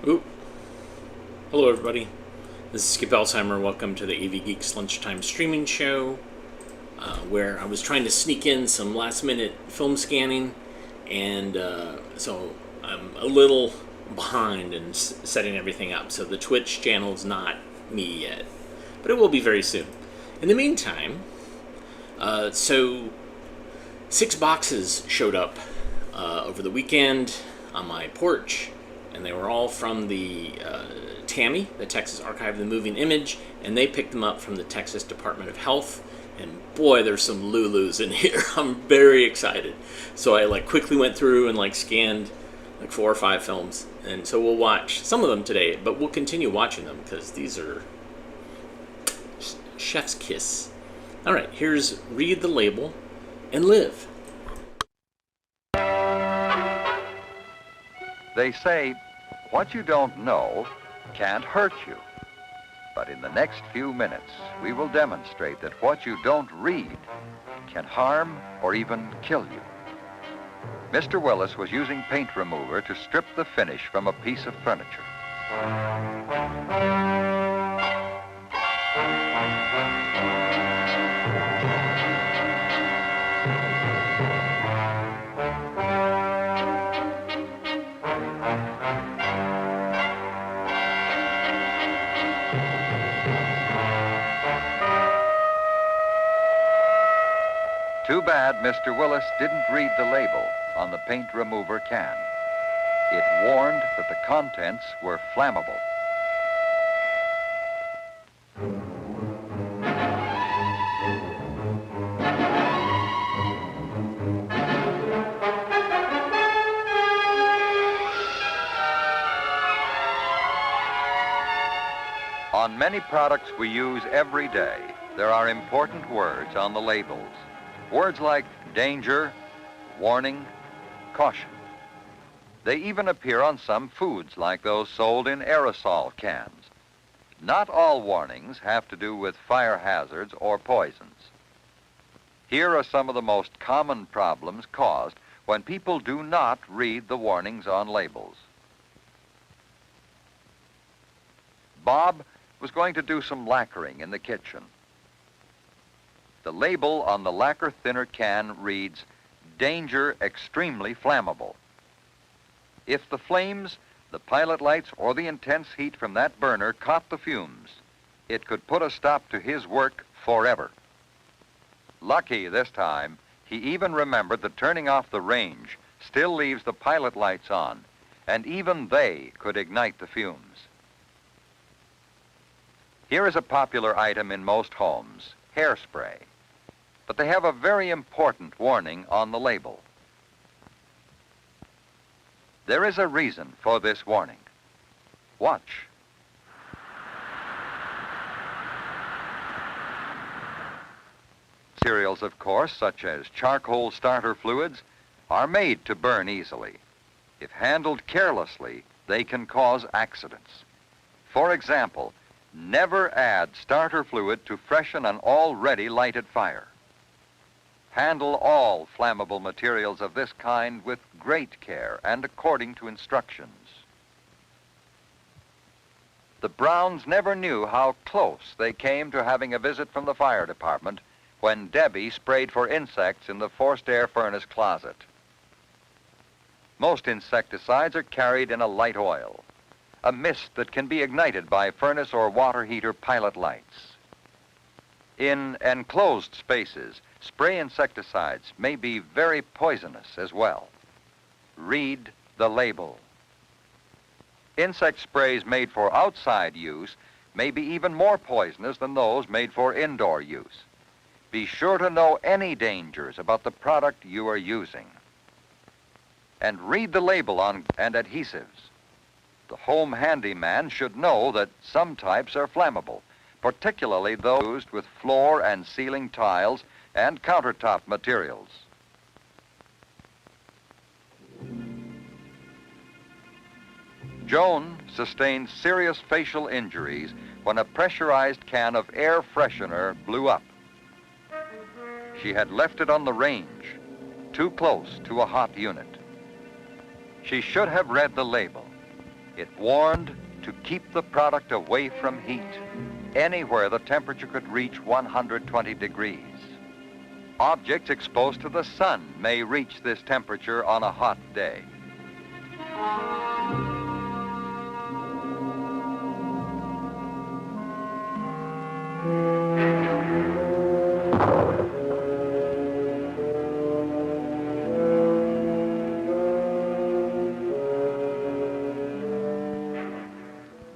Ooh. Hello, everybody. This is Skip Alzheimer. Welcome to the AV Geeks Lunchtime Streaming Show, where I was trying to sneak in some last-minute film scanning, and so I'm a little behind in setting everything up. So the Twitch channel is not me yet, but it will be very soon. In the meantime, so 6 boxes showed up over the weekend on my porch, and they were all from the TAMI, the Texas Archive of the Moving Image, and they picked them up from the Texas Department of Health. And boy, there's some Lulus in here. I'm very excited. So I quickly went through and scanned 4 or 5 films, and so we'll watch some of them today, but we'll continue watching them because these are chef's kiss. All right, here's Read the Label and Live. They say what you don't know can't hurt you. But in the next few minutes, we will demonstrate that what you don't read can harm or even kill you. Mr. Willis was using paint remover to strip the finish from a piece of furniture. Too bad Mr. Willis didn't read the label on the paint remover can. It warned that the contents were flammable. On many products we use every day, there are important words on the labels. Words like danger, warning, caution. They even appear on some foods like those sold in aerosol cans. Not all warnings have to do with fire hazards or poisons. Here are some of the most common problems caused when people do not read the warnings on labels. Bob was going to do some lacquering in the kitchen. The label on the lacquer thinner can reads, "Danger extremely flammable." If the flames, the pilot lights, or the intense heat from that burner caught the fumes, it could put a stop to his work forever. Lucky this time, he even remembered that turning off the range still leaves the pilot lights on, and even they could ignite the fumes. Here is a popular item in most homes, hairspray. But they have a very important warning on the label. There is a reason for this warning. Watch. Materials, of course, such as charcoal starter fluids, are made to burn easily. If handled carelessly, they can cause accidents. For example, never add starter fluid to freshen an already lighted fire. Handle all flammable materials of this kind with great care and according to instructions. The Browns never knew how close they came to having a visit from the fire department when Debbie sprayed for insects in the forced air furnace closet. Most insecticides are carried in a light oil, a mist that can be ignited by furnace or water heater pilot lights. In enclosed spaces, spray insecticides may be very poisonous as well. Read the label. Insect sprays made for outside use may be even more poisonous than those made for indoor use. Be sure to know any dangers about the product you are using. And read the label on and adhesives. The home handyman should know that some types are flammable, particularly those used with floor and ceiling tiles and countertop materials. Joan sustained serious facial injuries when a pressurized can of air freshener blew up. She had left it on the range, too close to a hot unit. She should have read the label. It warned to keep the product away from heat, anywhere the temperature could reach 120 degrees. Objects exposed to the sun may reach this temperature on a hot day.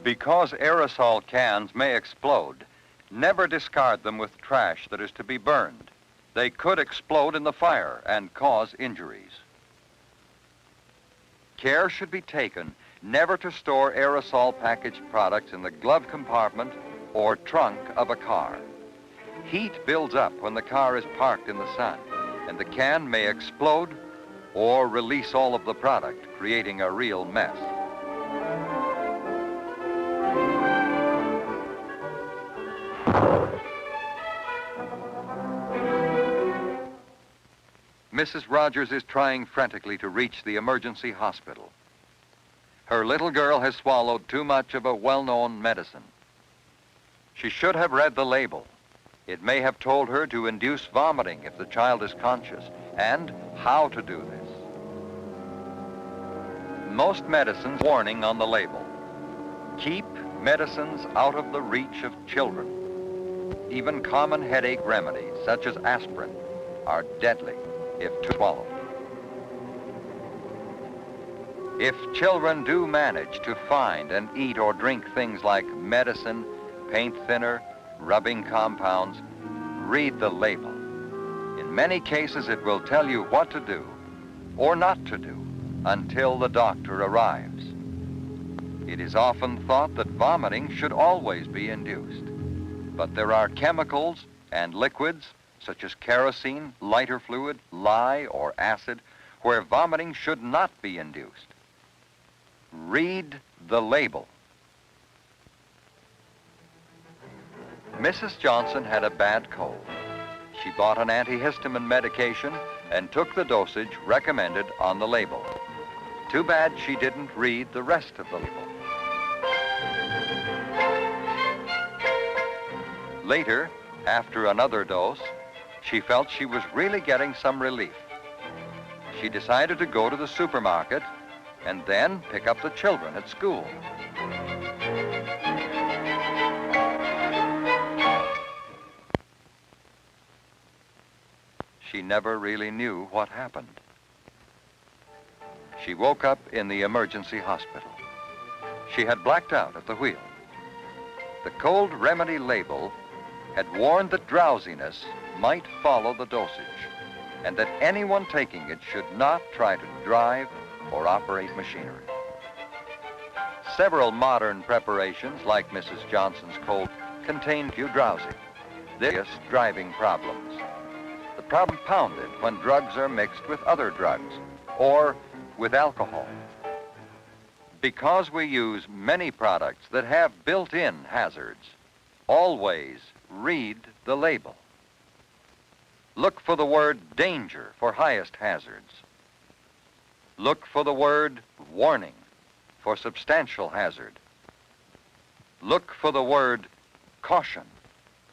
Because aerosol cans may explode, never discard them with trash that is to be burned. They could explode in the fire and cause injuries. Care should be taken never to store aerosol packaged products in the glove compartment or trunk of a car. Heat builds up when the car is parked in the sun, and the can may explode or release all of the product, creating a real mess. Mrs. Rogers is trying frantically to reach the emergency hospital. Her little girl has swallowed too much of a well-known medicine. She should have read the label. It may have told her to induce vomiting if the child is conscious, and how to do this. Most medicines warning on the label. Keep medicines out of the reach of children. Even common headache remedies, such as aspirin, are deadly if swallowed. If children do manage to find and eat or drink things like medicine, paint thinner, rubbing compounds, read the label. In many cases, it will tell you what to do or not to do until the doctor arrives. It is often thought that vomiting should always be induced, but there are chemicals and liquids such as kerosene, lighter fluid, lye, or acid, where vomiting should not be induced. Read the label. Mrs. Johnson had a bad cold. She bought an antihistamine medication and took the dosage recommended on the label. Too bad she didn't read the rest of the label. Later, after another dose, she felt she was really getting some relief. She decided to go to the supermarket and then pick up the children at school. She never really knew what happened. She woke up in the emergency hospital. She had blacked out at the wheel. The cold remedy label had warned that drowsiness might follow the dosage, and that anyone taking it should not try to drive or operate machinery. Several modern preparations, like Mrs. Johnson's cold, contain few drowsy, serious driving problems. The problem compounded when drugs are mixed with other drugs or with alcohol. Because we use many products that have built-in hazards, always read the label. Look for the word danger for highest hazards. Look for the word warning for substantial hazard. Look for the word caution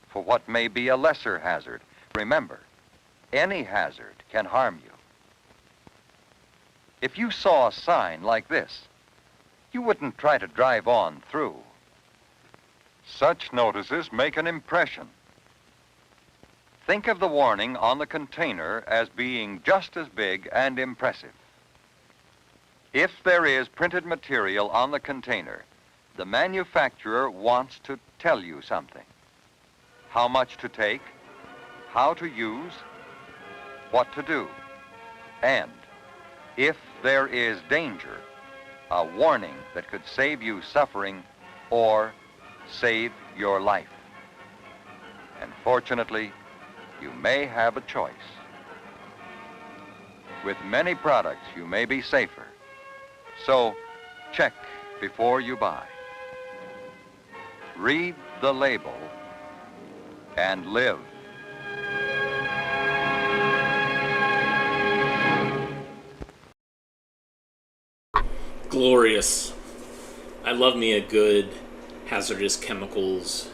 for what may be a lesser hazard. Remember, any hazard can harm you. If you saw a sign like this, you wouldn't try to drive on through. Such notices make an impression. Think of the warning on the container as being just as big and impressive. If there is printed material on the container, the manufacturer wants to tell you something. How much to take, how to use, what to do, and if there is danger, a warning that could save you suffering or save your life. And fortunately, you may have a choice. With many products, you may be safer. So, check before you buy. Read the label and live. Glorious. I love me a good hazardous chemicals,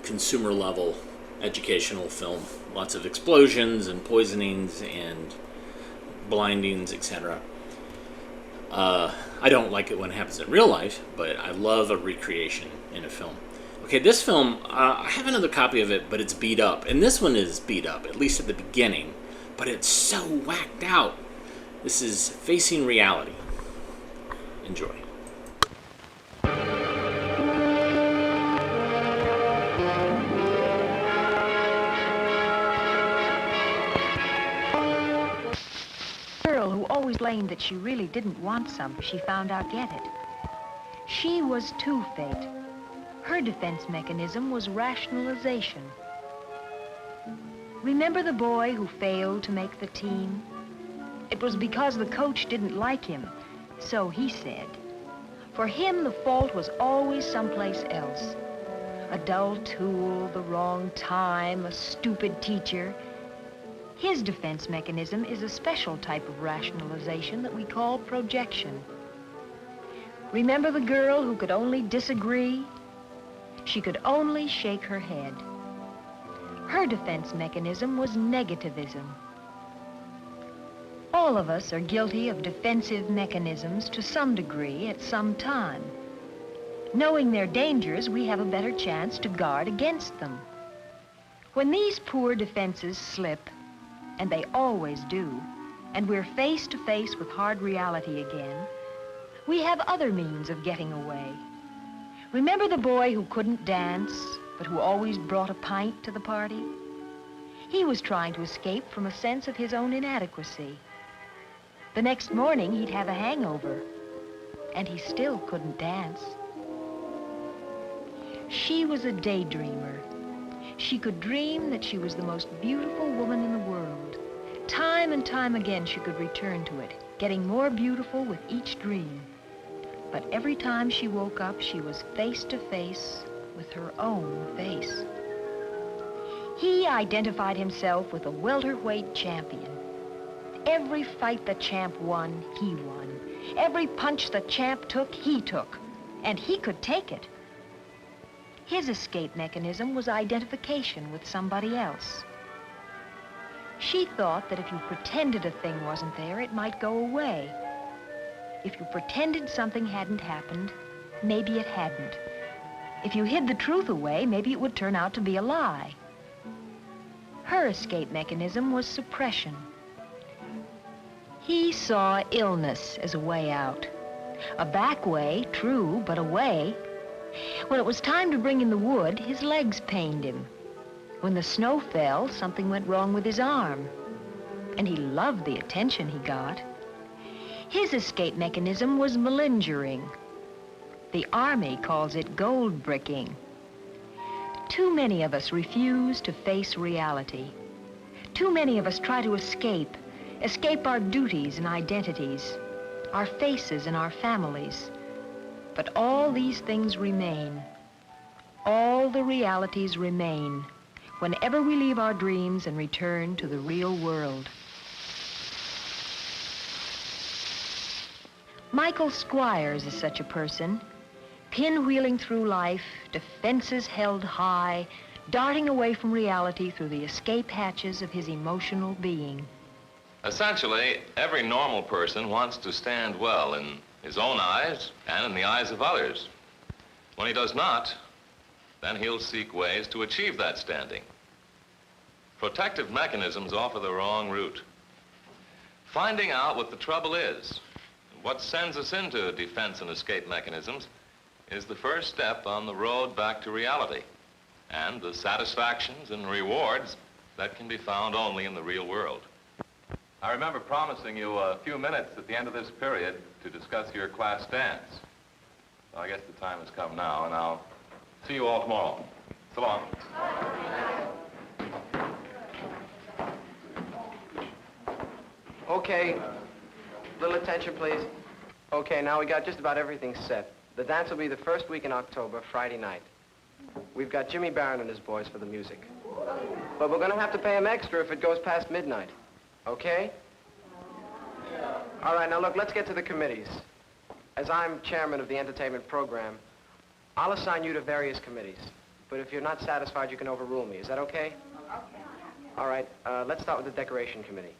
consumer level educational film. Lots of explosions and poisonings and blindings, etc. I don't like it when it happens in real life, but I love a recreation in a film. Okay, this film, I have another copy of it, but it's beat up. And this one is beat up, at least at the beginning. But it's so whacked out. This is Facing Reality. Enjoy. Who always claimed that she really didn't want some, she found out get it. She was two-faced. Her defense mechanism was rationalization. Remember the boy who failed to make the team? It was because the coach didn't like him, so he said. For him, the fault was always someplace else. A dull tool, the wrong time, a stupid teacher. His defense mechanism is a special type of rationalization that we call projection. Remember the girl who could only disagree? She could only shake her head. Her defense mechanism was negativism. All of us are guilty of defensive mechanisms to some degree at some time. Knowing their dangers, we have a better chance to guard against them. When these poor defenses slip, and they always do, and we're face to face with hard reality again, we have other means of getting away. Remember the boy who couldn't dance, but who always brought a pint to the party? He was trying to escape from a sense of his own inadequacy. The next morning, he'd have a hangover, and he still couldn't dance. She was a daydreamer. She could dream that she was the most beautiful woman in the world. Time and time again, she could return to it, getting more beautiful with each dream. But every time she woke up, she was face to face with her own face. He identified himself with a welterweight champion. Every fight the champ won, he won. Every punch the champ took, he took. And he could take it. His escape mechanism was identification with somebody else. She thought that if you pretended a thing wasn't there, it might go away. If you pretended something hadn't happened, maybe it hadn't. If you hid the truth away, maybe it would turn out to be a lie. Her escape mechanism was suppression. He saw illness as a way out. A back way, true, but a way. When it was time to bring in the wood, his legs pained him. When the snow fell, something went wrong with his arm. And he loved the attention he got. His escape mechanism was malingering. The Army calls it gold bricking. Too many of us refuse to face reality. Too many of us try to escape our duties and identities, our faces and our families. But all these things remain. All the realities remain whenever we leave our dreams and return to the real world. Michael Squires is such a person, pinwheeling through life, defenses held high, darting away from reality through the escape hatches of his emotional being. Essentially, every normal person wants to stand well in his own eyes and in the eyes of others. When he does not, then he'll seek ways to achieve that standing. Protective mechanisms offer the wrong route. Finding out what the trouble is, what sends us into defense and escape mechanisms, is the first step on the road back to reality and the satisfactions and rewards that can be found only in the real world. I remember promising you a few minutes at the end of this period to discuss your class dance. Well, I guess the time has come now, and I'll see you all tomorrow. So long. Okay, little attention, please. Okay, now we got just about everything set. The dance will be the first week in October, Friday night. We've got Jimmy Barron and his boys for the music. But we're gonna have to pay him extra if it goes past midnight. Okay? All right, now look, let's get to the committees. as I'm chairman of the entertainment program, I'll assign you to various committees. But if you're not satisfied, you can overrule me. Is that okay? Okay. All right, let's start with the decoration committee.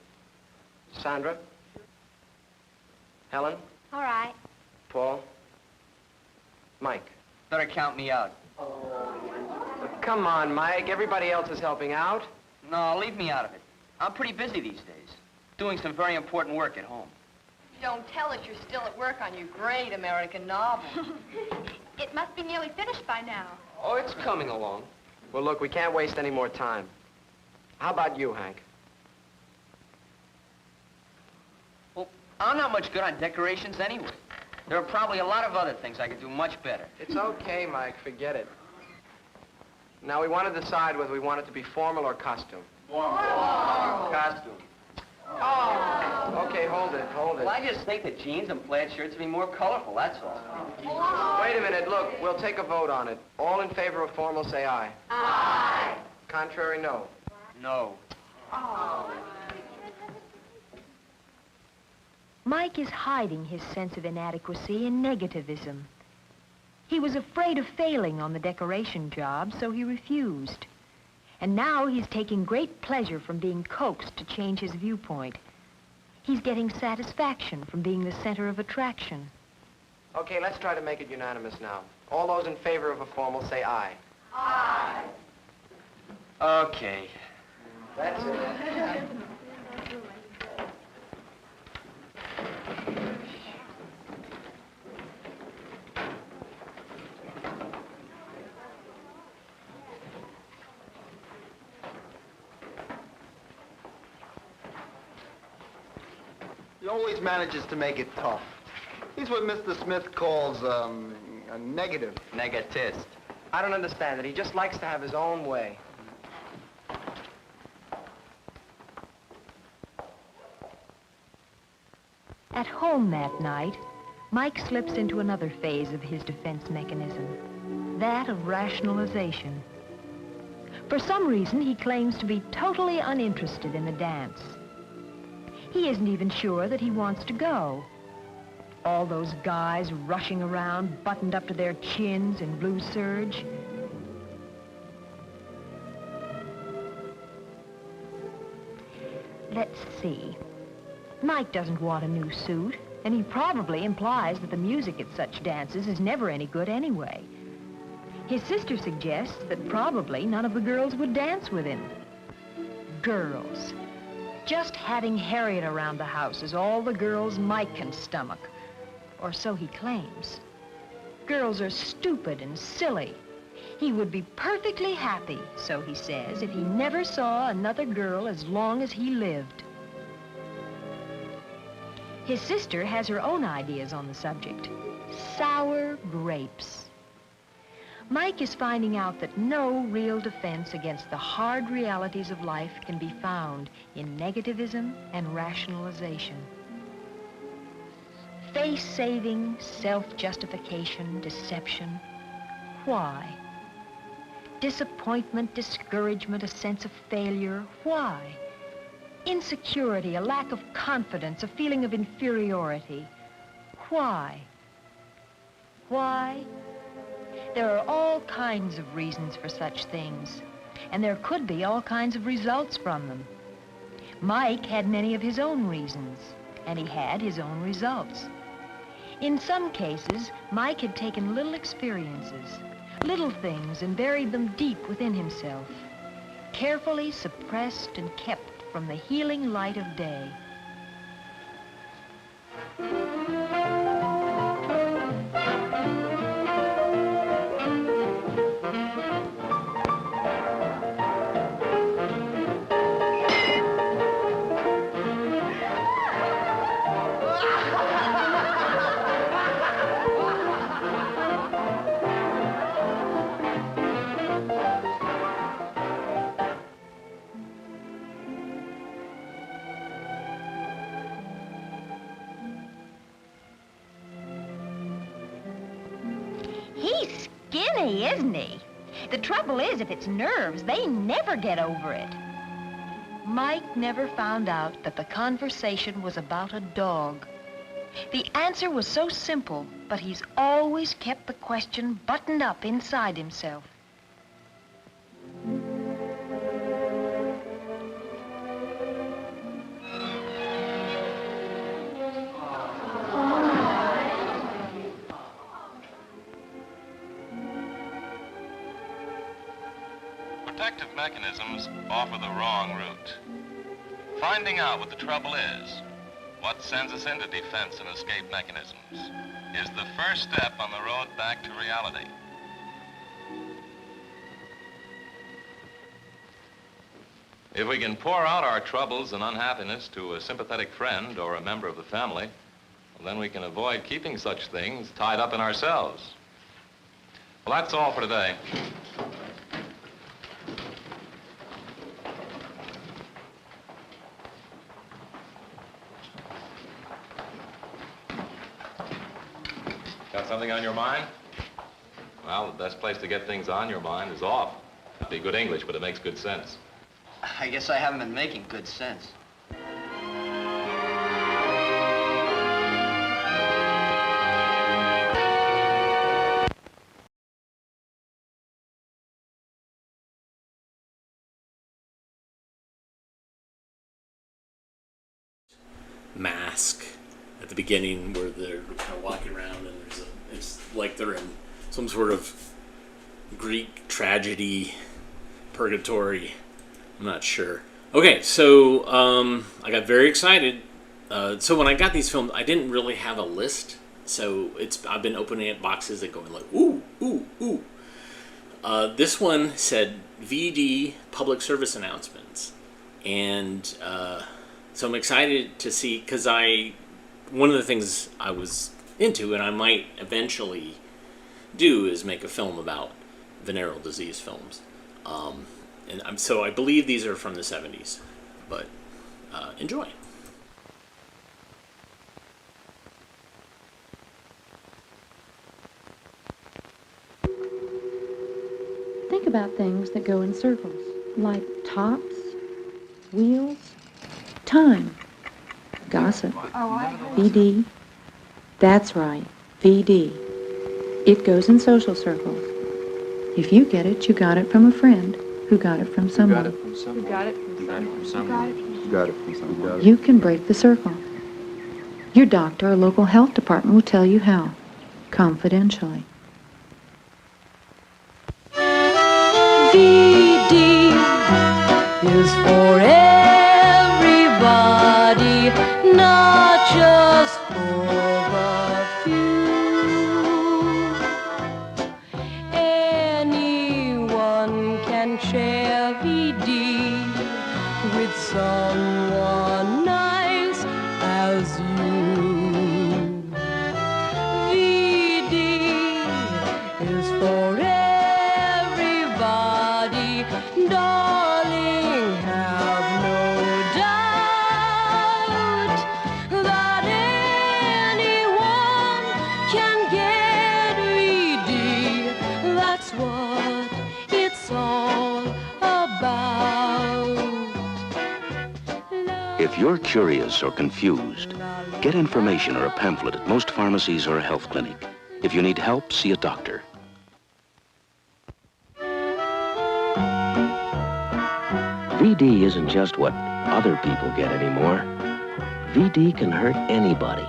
Sandra? Helen? All right. Paul? Mike? Better count me out. Come on, Mike. Everybody else is helping out. No, leave me out of it. I'm pretty busy these days, doing some very important work at home. Don't tell us you're still at work on your great American novel. It must be nearly finished by now. Oh, it's coming along. Well, look, we can't waste any more time. How about you, Hank? Well, I'm not much good on decorations anyway. There are probably a lot of other things I could do much better. It's okay, Mike. Forget it. Now, we want to decide whether we want it to be formal or costume. Formal. Costume. Oh! Okay, hold it. Well, I just think that jeans and plaid shirts would be more colorful, that's all. Wait a minute. Look, we'll take a vote on it. All in favor of formal, say aye. Aye. Contrary, no. No. Mike is hiding his sense of inadequacy in negativism. He was afraid of failing on the decoration job, so he refused. And now he's taking great pleasure from being coaxed to change his viewpoint. He's getting satisfaction from being the center of attraction. Okay, let's try to make it unanimous now. All those in favor of a formal, say aye. Aye. Okay. That's it. He always manages to make it tough. He's what Mr. Smith calls, a negative. Negatist. I don't understand it. He just likes to have his own way. At home that night, Mike slips into another phase of his defense mechanism, that of rationalization. For some reason, he claims to be totally uninterested in the dance. He isn't even sure that he wants to go. All those guys rushing around, buttoned up to their chins in blue serge. Let's see. Mike doesn't want a new suit, and he probably implies that the music at such dances is never any good anyway. His sister suggests that probably none of the girls would dance with him. Girls. Just having Harriet around the house is all the girls Mike can stomach. Or so he claims. Girls are stupid and silly. He would be perfectly happy, so he says, if he never saw another girl as long as he lived. His sister has her own ideas on the subject. Sour grapes. Mike is finding out that no real defense against the hard realities of life can be found in negativism and rationalization. Face-saving, self-justification, deception. Why? Disappointment, discouragement, a sense of failure. Why? Insecurity, a lack of confidence, a feeling of inferiority. Why? Why? There are all kinds of reasons for such things, and there could be all kinds of results from them. Mike had many of his own reasons, and he had his own results. In some cases, Mike had taken little experiences, little things, and buried them deep within himself, carefully suppressed and kept from the healing light of day. He's skinny, isn't he? The trouble is, if it's nerves, they never get over it. Mike never found out that the conversation was about a dog. The answer was so simple, but he's always kept the question buttoned up inside himself. Protective mechanisms offer the wrong route. Finding out what the trouble is, what sends us into defense and escape mechanisms, is the first step on the road back to reality. If we can pour out our troubles and unhappiness to a sympathetic friend or a member of the family, well, then we can avoid keeping such things tied up in ourselves. Well, that's all for today. Got something on your mind? Well, the best place to get things on your mind is off. That'd be good English, but it makes good sense. I guess I haven't been making good sense. Mask at the beginning where they're kind of walking around and it's like they're in some sort of Greek tragedy, purgatory. I'm not sure. Okay, so I got very excited. So when I got these films, I didn't really have a list. So I've been opening up boxes and going like, ooh, ooh, ooh. This one said VD public service announcements. And so I'm excited to see, because one of the things I was into, and I might eventually do, is make a film about venereal disease films. So I believe these are from the 70s, but enjoy. Think about things that go in circles, like tops, wheels, time, gossip, VD. That's right, VD. It goes in social circles. If you get it, you got it from a friend who got it from someone. You got it from someone. You can break the circle. Your doctor or local health department will tell you how, confidentially. VD is for everybody, not just for the few. Anyone can share VD with someone nice as you. VD is for everybody, darling, have no doubt that anyone can get VD. That's what it's all about. If you're curious or confused, get information or a pamphlet at most pharmacies or a health clinic. If you need help, see a doctor. VD isn't just what other people get anymore. VD can hurt anybody.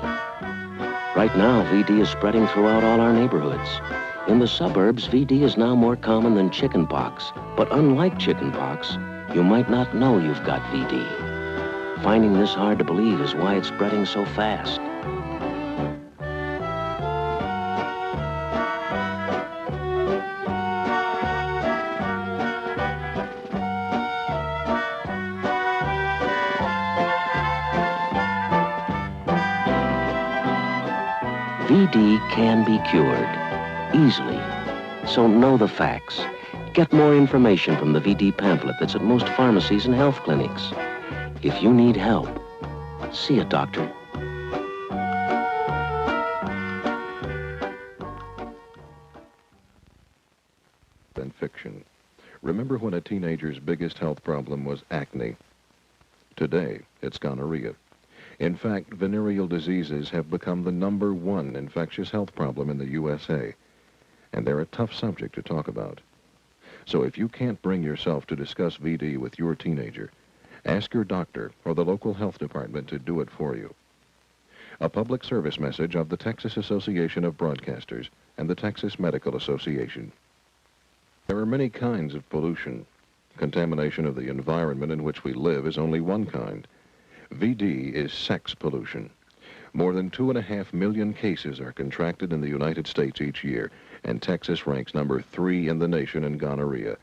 Right now, VD is spreading throughout all our neighborhoods. In the suburbs, VD is now more common than chickenpox. But unlike chickenpox, you might not know you've got VD. Finding this hard to believe is why it's spreading so fast. VD can be cured, easily. So know the facts. Get more information from the VD pamphlet that's at most pharmacies and health clinics. If you need help, see a doctor. Than fiction. Remember when a teenager's biggest health problem was acne? Today, it's gonorrhea. In fact, venereal diseases have become the #1 infectious health problem in the USA, and they're a tough subject to talk about. So if you can't bring yourself to discuss VD with your teenager, ask your doctor or the local health department to do it for you. A public service message of the Texas Association of Broadcasters and the Texas Medical Association. There are many kinds of pollution. Contamination of the environment in which we live is only one kind. VD is sex pollution. More than 2.5 million cases are contracted in the United States each year, and Texas ranks #3 in the nation in gonorrhea.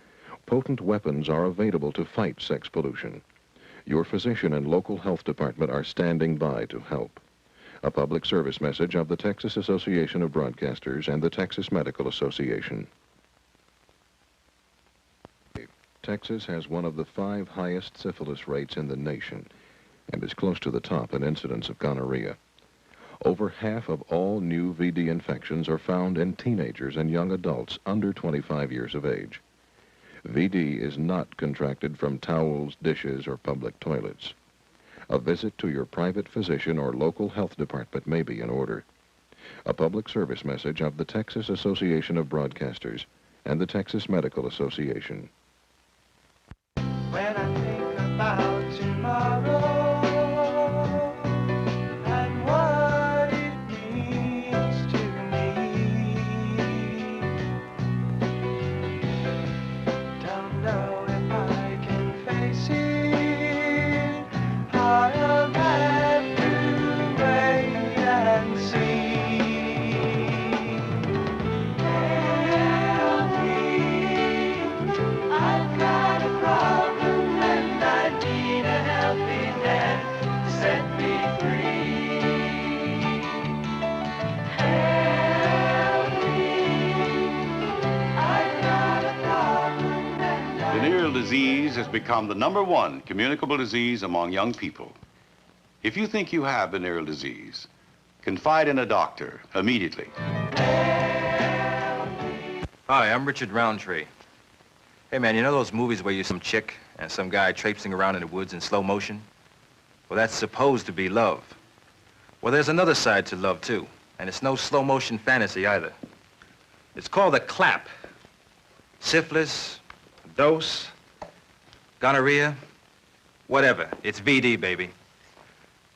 Potent weapons are available to fight sex pollution. Your physician and local health department are standing by to help. A public service message of the Texas Association of Broadcasters and the Texas Medical Association. Texas has one of the 5 highest syphilis rates in the nation and is close to the top in incidence of gonorrhea. Over half of all new VD infections are found in teenagers and young adults under 25 years of age. VD is not contracted from towels, dishes, or public toilets. A visit to your private physician or local health department may be in order. A public service message of the Texas Association of Broadcasters and the Texas Medical Association. When I think about tomorrow and what it means to me, don't know if I can face it. I'll have to wait and see. Help me, I've got a problem and I need a helping hand to set me free. Help me, I've got a problem and I... Venereal disease has become the #1 communicable disease among young people. If you think you have venereal disease, confide in a doctor immediately. Hi, I'm Richard Roundtree. Hey, man, you know those movies where you're some chick and some guy traipsing around in the woods in slow motion? Well, that's supposed to be love. Well, there's another side to love, too, and it's no slow motion fantasy either. It's called a clap. Syphilis, dose, gonorrhea, whatever. It's VD, baby.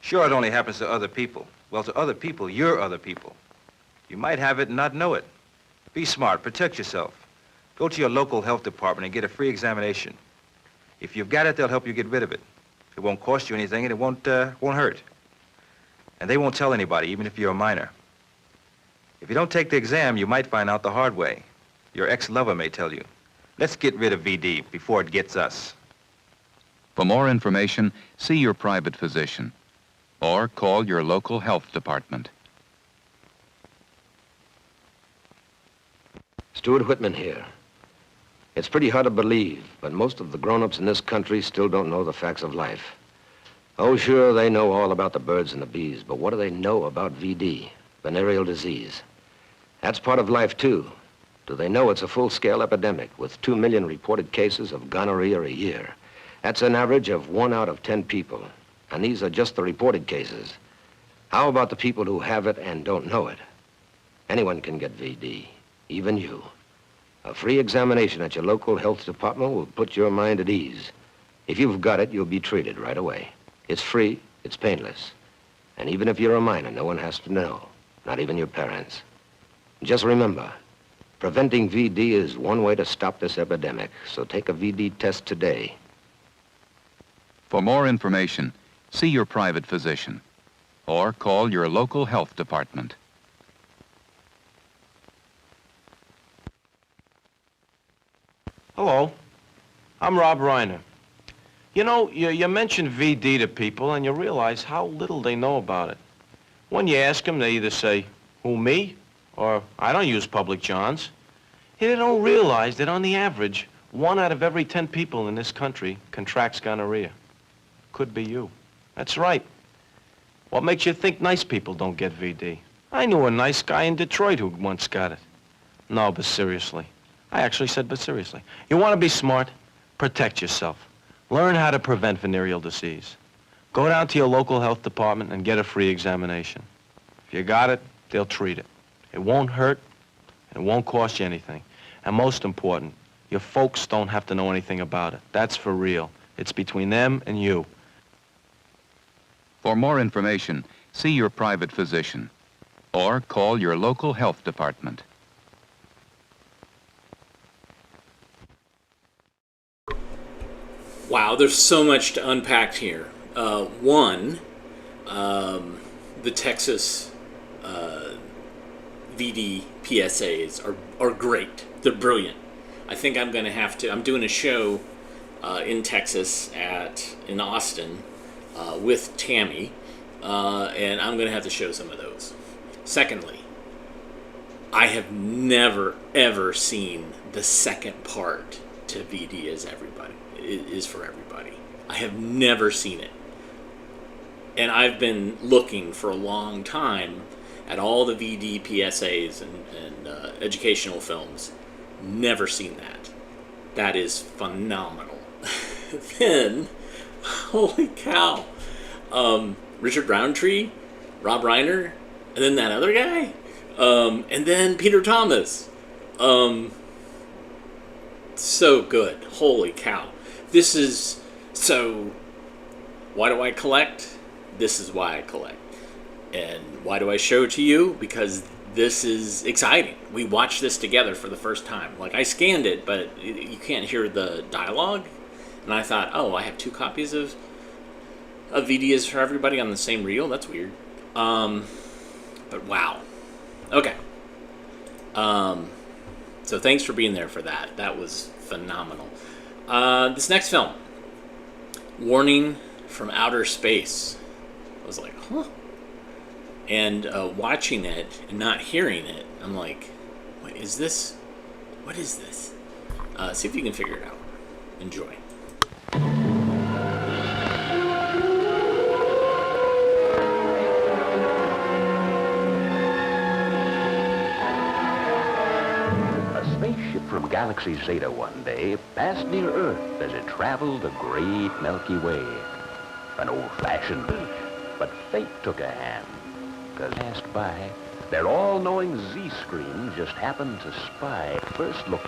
Sure, it only happens to other people. Well, to other people, you're other people. You might have it and not know it. Be smart, protect yourself. Go to your local health department and get a free examination. If you've got it, they'll help you get rid of it. It won't cost you anything and it won't hurt. And they won't tell anybody, even if you're a minor. If you don't take the exam, you might find out the hard way. Your ex-lover may tell you. Let's get rid of VD before it gets us. For more information, see your private physician or call your local health department. Stuart Whitman here. It's pretty hard to believe, but most of the grown-ups in this country still don't know the facts of life. Oh, sure, they know all about the birds and the bees, but what do they know about VD, venereal disease? That's part of life, too. Do they know it's a full-scale epidemic with 2 million reported cases of gonorrhea a year? That's an average of 1 out of 10 people, and these are just the reported cases. How about the people who have it and don't know it? Anyone can get VD, even you. A free examination at your local health department will put your mind at ease. If you've got it, you'll be treated right away. It's free, it's painless. And even if you're a minor, no one has to know, not even your parents. Just remember, preventing VD is one way to stop this epidemic, so take a VD test today. For more information, see your private physician or call your local health department. Hello, I'm Rob Reiner. You know, you mention VD to people and you realize how little they know about it. When you ask them, they either say, who, me? Or, I don't use public johns. They don't realize that on the average, 1 out of every 10 people in this country contracts gonorrhea. Could be you. That's right. What makes you think nice people don't get VD? I knew a nice guy in Detroit who once got it. No, but seriously. I actually said, but seriously. You want to be smart? Protect yourself. Learn how to prevent venereal disease. Go down to your local health department and get a free examination. If you got it, they'll treat it. It won't hurt, and it won't cost you anything. And most important, your folks don't have to know anything about it. That's for real. It's between them and you. For more information, see your private physician or call your local health department. Wow, there's so much to unpack here. One, the Texas VD PSAs are great. They're brilliant. I think I'm going to have to... I'm doing a show in Texas in Austin with Tammy, and I'm going to have to show some of those. Secondly, I have never, ever seen the second part to VD is Everybody. It is for everybody. I have never seen it. And I've been looking for a long time at all the VD PSAs and educational films. Never seen that. That is phenomenal. Then, holy cow. Richard Roundtree, Rob Reiner, and then that other guy, and then Peter Thomas. So good. Holy cow. This is... So, why do I collect? This is why I collect. And why do I show it to you? Because this is exciting. We watched this together for the first time. Like, I scanned it, but you can't hear the dialogue. And I thought, oh, I have 2 copies of VD is for Everybody on the same reel? That's weird. But wow. Okay. So thanks for being there for that. That was phenomenal. This next film, Warning from Outer Space. I was like, huh? And watching it and not hearing it, I'm like, what is this? What is this? See if you can figure it out. Enjoy. A spaceship from Galaxy Zeta one day passed near Earth as it traveled the great Milky Way. An old-fashioned beach, but fate took a hand. Because passed by, their all-knowing Z-screen just happened to spy first look.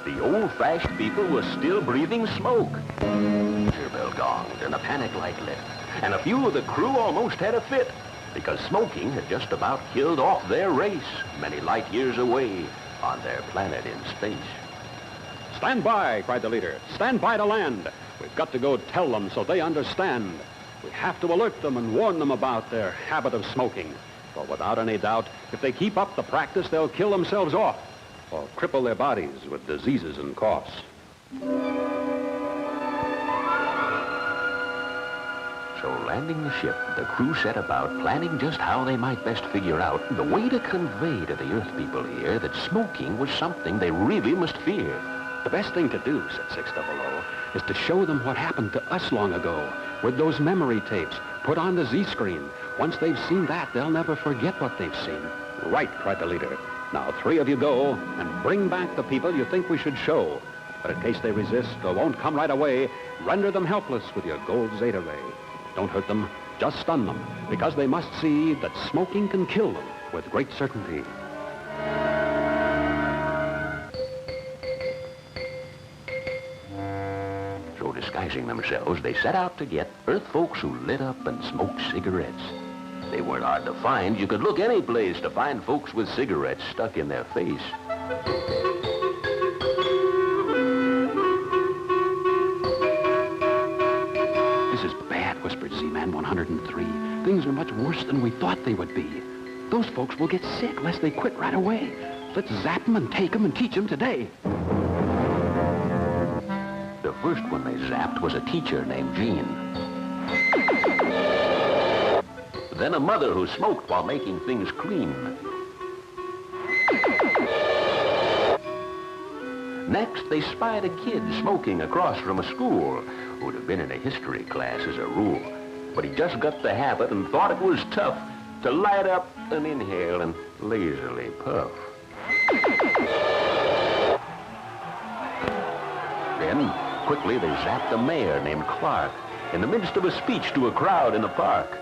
The old-fashioned people were still breathing smoke. Danger bell gonged and a panic light lit, and a few of the crew almost had a fit, because smoking had just about killed off their race many light years away on their planet in space. Stand by, cried the leader. Stand by to land. We've got to go tell them so they understand. We have to alert them and warn them about their habit of smoking. For without any doubt, if they keep up the practice, they'll kill themselves off or cripple their bodies with diseases and coughs. So landing the ship, the crew set about planning just how they might best figure out the way to convey to the Earth people here that smoking was something they really must fear. The best thing to do, said 600, is to show them what happened to us long ago with those memory tapes put on the Z-screen. Once they've seen that, they'll never forget what they've seen. Right, cried the leader. Now 3 of you go and bring back the people you think we should show. But in case they resist or won't come right away, render them helpless with your gold Zeta ray. Don't hurt them, just stun them, because they must see that smoking can kill them with great certainty. So disguising themselves, they set out to get Earth folks who lit up and smoked cigarettes. They weren't hard to find. You could look any place to find folks with cigarettes stuck in their face. This is bad, whispered Z-Man 103. Things are much worse than we thought they would be. Those folks will get sick unless they quit right away. Let's zap them and take them and teach them today. The first one they zapped was a teacher named Jean. Then a mother who smoked while making things clean. Next, they spied a kid smoking across from a school who'd have been in a history class as a rule. But he just got the habit and thought it was tough to light up and inhale and lazily puff. Then, quickly, they zapped a mayor named Clark in the midst of a speech to a crowd in a park.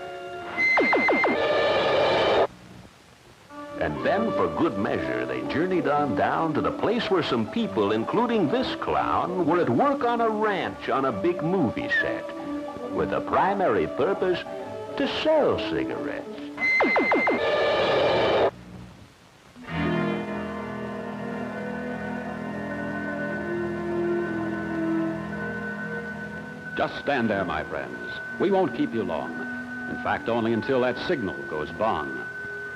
And then, for good measure, they journeyed on down to the place where some people, including this clown, were at work on a ranch on a big movie set, with the primary purpose to sell cigarettes. Just stand there, my friends. We won't keep you long. In fact, only until that signal goes bong.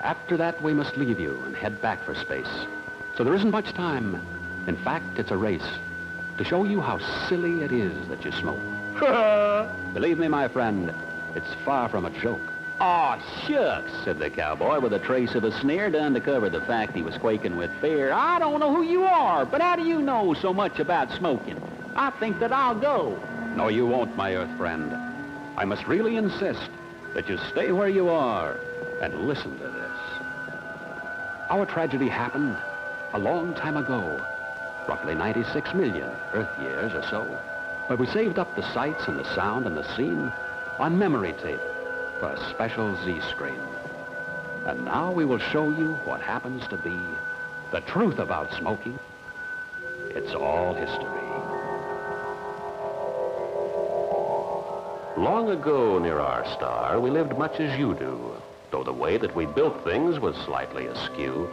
After that, we must leave you and head back for space. So there isn't much time. In fact, it's a race to show you how silly it is that you smoke. Believe me, my friend, it's far from a joke. Aw, shucks, said the cowboy with a trace of a sneer done to cover the fact he was quaking with fear. I don't know who you are, but how do you know so much about smoking? I think that I'll go. No, you won't, my Earth friend. I must really insist that you stay where you are and listen to this. Our tragedy happened a long time ago, roughly 96 million Earth years or so. But we saved up the sights and the sound and the scene on memory tape for a special Z-screen. And now we will show you what happens to be the truth about smoking. It's all history. Long ago near our star, we lived much as you do, though the way that we built things was slightly askew.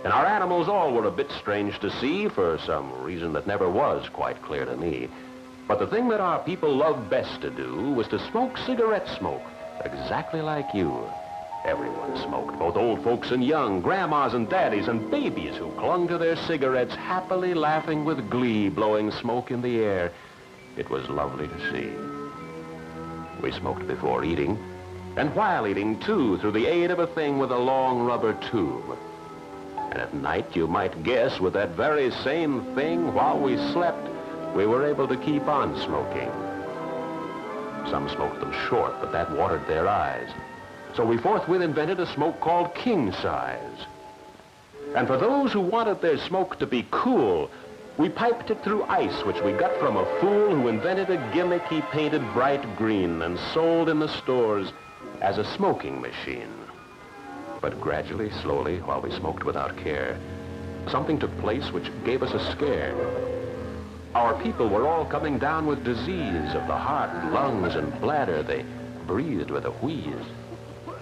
And our animals all were a bit strange to see for some reason that never was quite clear to me. But the thing that our people loved best to do was to smoke cigarette smoke, exactly like you. Everyone smoked, both old folks and young, grandmas and daddies and babies who clung to their cigarettes, happily laughing with glee, blowing smoke in the air. It was lovely to see. We smoked before eating, and while eating, too, through the aid of a thing with a long rubber tube. And at night, you might guess, with that very same thing, while we slept, we were able to keep on smoking. Some smoked them short, but that watered their eyes. So we forthwith invented a smoke called king size. And for those who wanted their smoke to be cool, we piped it through ice, which we got from a fool who invented a gimmick he painted bright green and sold in the stores as a smoking machine. But gradually, slowly, while we smoked without care, something took place which gave us a scare. Our people were all coming down with disease of the heart, lungs, and bladder. They breathed with a wheeze.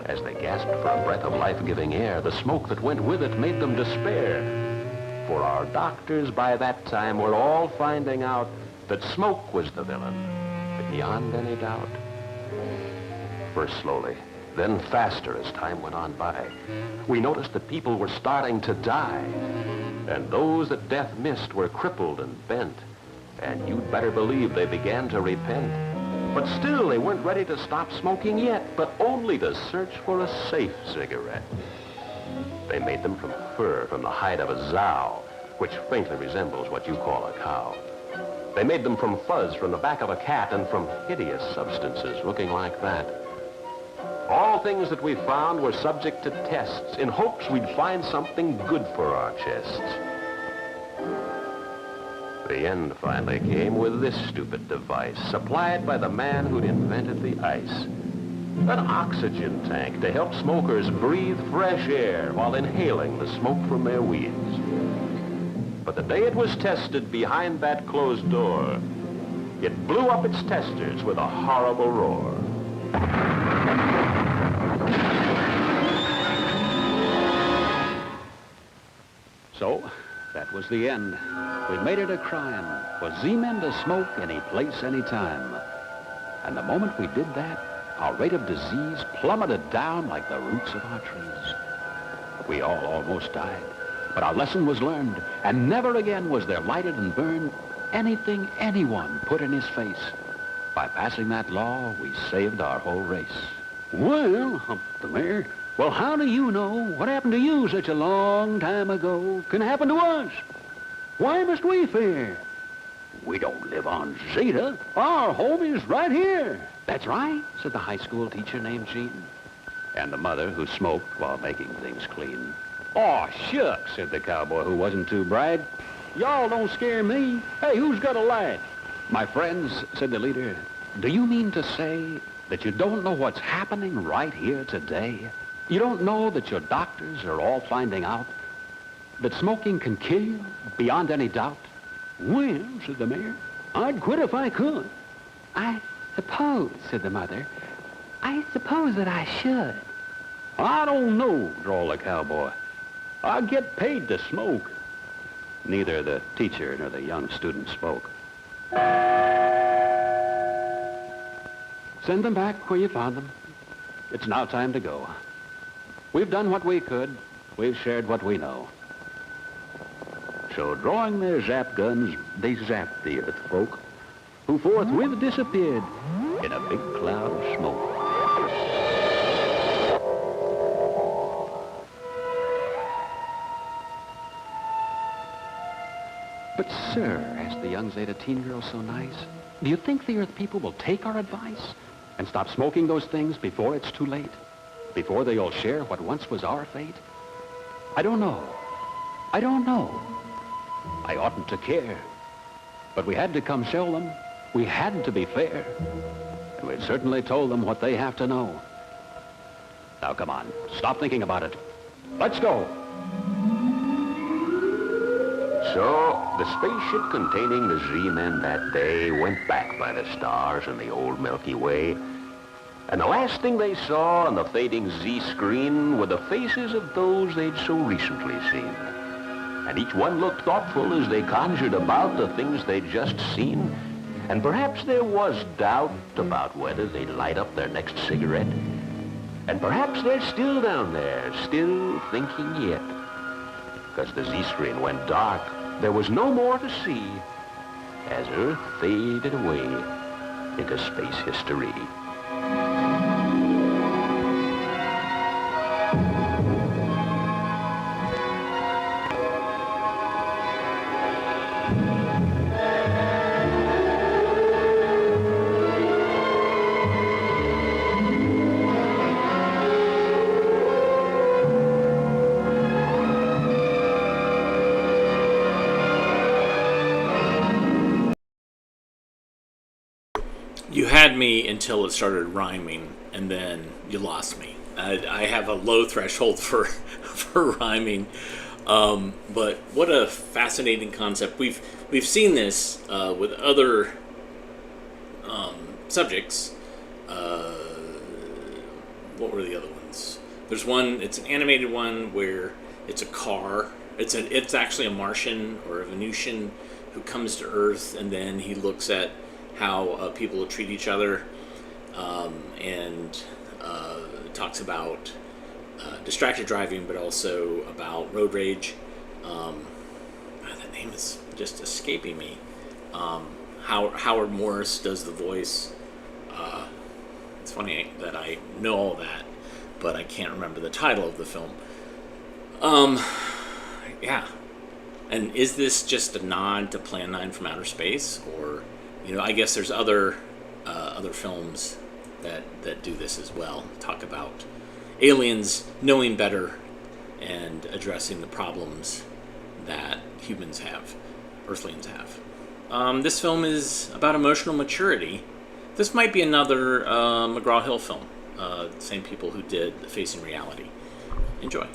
As they gasped for a breath of life-giving air, the smoke that went with it made them despair. For our doctors by that time were all finding out that smoke was the villain, beyond any doubt. First slowly, then faster as time went on by, we noticed that people were starting to die. And those that death missed were crippled and bent. And you'd better believe they began to repent. But still, they weren't ready to stop smoking yet, but only to search for a safe cigarette. They made them from fur, from the hide of a sow, which faintly resembles what you call a cow. They made them from fuzz from the back of a cat and from hideous substances looking like that. All things that we found were subject to tests in hopes we'd find something good for our chests. The end finally came with this stupid device, supplied by the man who'd invented the ice. An oxygen tank to help smokers breathe fresh air while inhaling the smoke from their weeds. But the day it was tested behind that closed door, it blew up its testers with a horrible roar. So, that was the end. We made it a crime for Z-men to smoke any place, any time. And the moment we did that, our rate of disease plummeted down like the roots of our trees. We all almost died, but our lesson was learned, and never again was there lighted and burned anything anyone put in his face. By passing that law, we saved our whole race. Well, humped the mayor. Well, how do you know what happened to you such a long time ago can happen to us? Why must we fear? We don't live on Zeta. Our home is right here. That's right, said the high school teacher named Jean. And the mother who smoked while making things clean. Aw, shucks, said the cowboy who wasn't too bright. Y'all don't scare me. Hey, who's got a light? My friends, said the leader, Do you mean to say that you don't know what's happening right here today? You don't know that your doctors are all finding out that smoking can kill you beyond any doubt? Well, said the mayor, I'd quit if I could. I suppose, said the mother, I suppose that I should. I don't know, drawled the cowboy. I get paid to smoke. Neither the teacher nor the young student spoke. Send them back where you found them. It's now time to go. We've done what we could. We've shared what we know. So drawing their zap guns, they zapped the earth folk, who forthwith disappeared in a big cloud of smoke. But, sir, asked the young Zeta teen girl so nice, do you think the Earth people will take our advice and stop smoking those things before it's too late? Before they all share what once was our fate? I don't know. I don't know. I oughtn't to care. But we had to come show them. We had to be fair. And we'd certainly told them what they have to know. Now, come on. Stop thinking about it. Let's go. So, the spaceship containing the Z-Men that day went back by the stars in the old Milky Way. And the last thing they saw on the fading Z-screen were the faces of those they'd so recently seen. And each one looked thoughtful as they conjured about the things they'd just seen. And perhaps there was doubt about whether they'd light up their next cigarette. And perhaps they're still down there, still thinking yet. Because the Z-screen went dark, there was no more to see as Earth faded away into space history. You had me until it started rhyming, and then you lost me. I have a low threshold for rhyming, but what a fascinating concept. We've seen this with other subjects. What were the other ones? There's one. It's an animated one where it's a car. It's actually a Martian or a Venusian who comes to Earth, and then he looks at how people will treat each other, and talks about distracted driving, but also about road rage. That name is just escaping me. Howard Morris does the voice. It's funny that I know all that, but I can't remember the title of the film. Yeah. And is this just a nod to Plan 9 from Outer Space, or I guess there's other films that do this as well. Talk about aliens knowing better and addressing the problems that humans have, Earthlings have. This film is about emotional maturity. This might be another McGraw-Hill film. The same people who did Facing Reality. Enjoy.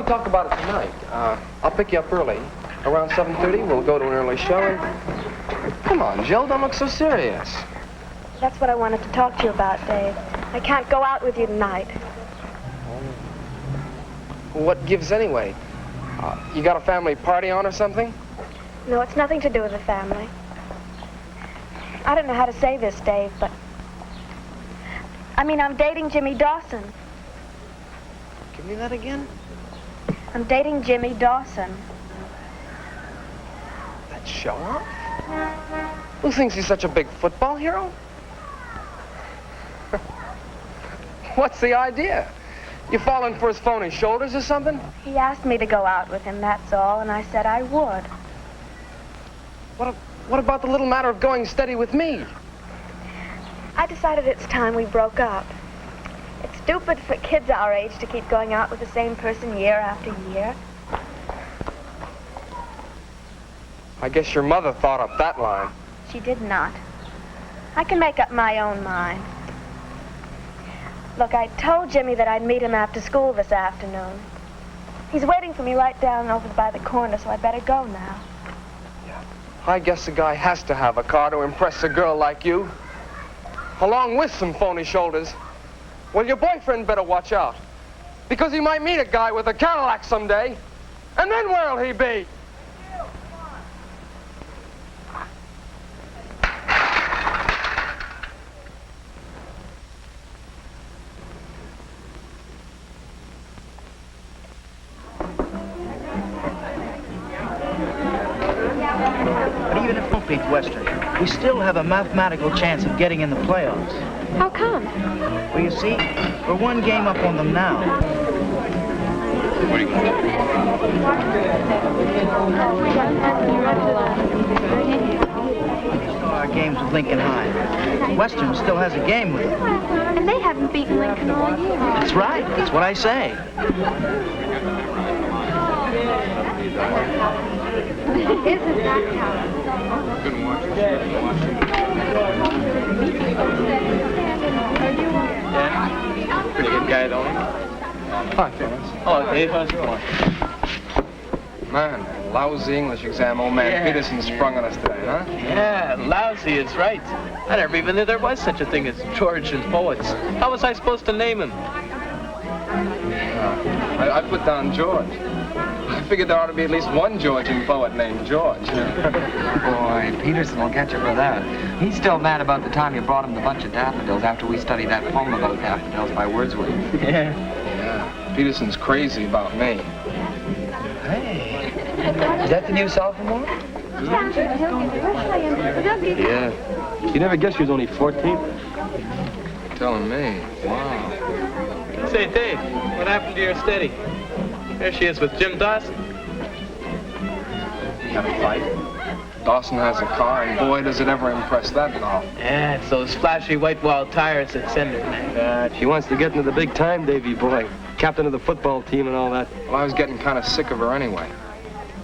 talk about it tonight. I'll pick you up early. Around 7:30, we'll go to an early show and... Come on, Jill, don't look so serious. That's what I wanted to talk to you about, Dave. I can't go out with you tonight. What gives anyway? You got a family party on or something? No, it's nothing to do with the family. I don't know how to say this, Dave, but... I mean, I'm dating Jimmy Dawson. Give me that again? I'm dating Jimmy Dawson. That show off? Who thinks he's such a big football hero? What's the idea? You falling for his phony shoulders or something? He asked me to go out with him, that's all, and I said I would. What about the little matter of going steady with me? I decided it's time we broke up. It's stupid for kids our age to keep going out with the same person year after year. I guess your mother thought up that line. She did not. I can make up my own mind. Look, I told Jimmy that I'd meet him after school this afternoon. He's waiting for me right down over by the corner, so I better go now. I guess a guy has to have a car to impress a girl like you. Along with some phony shoulders. Well, your boyfriend better watch out. Because he might meet a guy with a Cadillac someday. And then where'll he be? But even if we don't beat Western, we still have a mathematical chance of getting in the playoffs. How come? Well, you see, we're one game up on them now. Our games with Lincoln High. Western still has a game with them. And they haven't beaten Lincoln all year. That's right. That's what I say. Isn't that how? Yeah? Pretty good guy, don't he? Hi, fellas. Hello, Dave. How's it going? Man, lousy English exam, old man Peterson sprung on us today, huh? Yeah, lousy is right. I never even knew there was such a thing as George and poets. How was I supposed to name him? I put down George. I figured there ought to be at least one Georgian poet named George. Boy, Peterson will catch you for that. He's still mad about the time you brought him the bunch of daffodils after we studied that poem about daffodils by Wordsworth. Yeah, Peterson's crazy about me. Hey, is that the new sophomore? Yeah. You never guessed she was only 14? Telling me. Wow. Say, Dave, what happened to your steady? There she is with Jim Dawson. Got a fight? Dawson has a car, and boy, does it ever impress that doll. Yeah, it's those flashy white wall tires that send it, man. She wants to get into the big time, Davy boy. Captain of the football team and all that. Well, I was getting kind of sick of her anyway.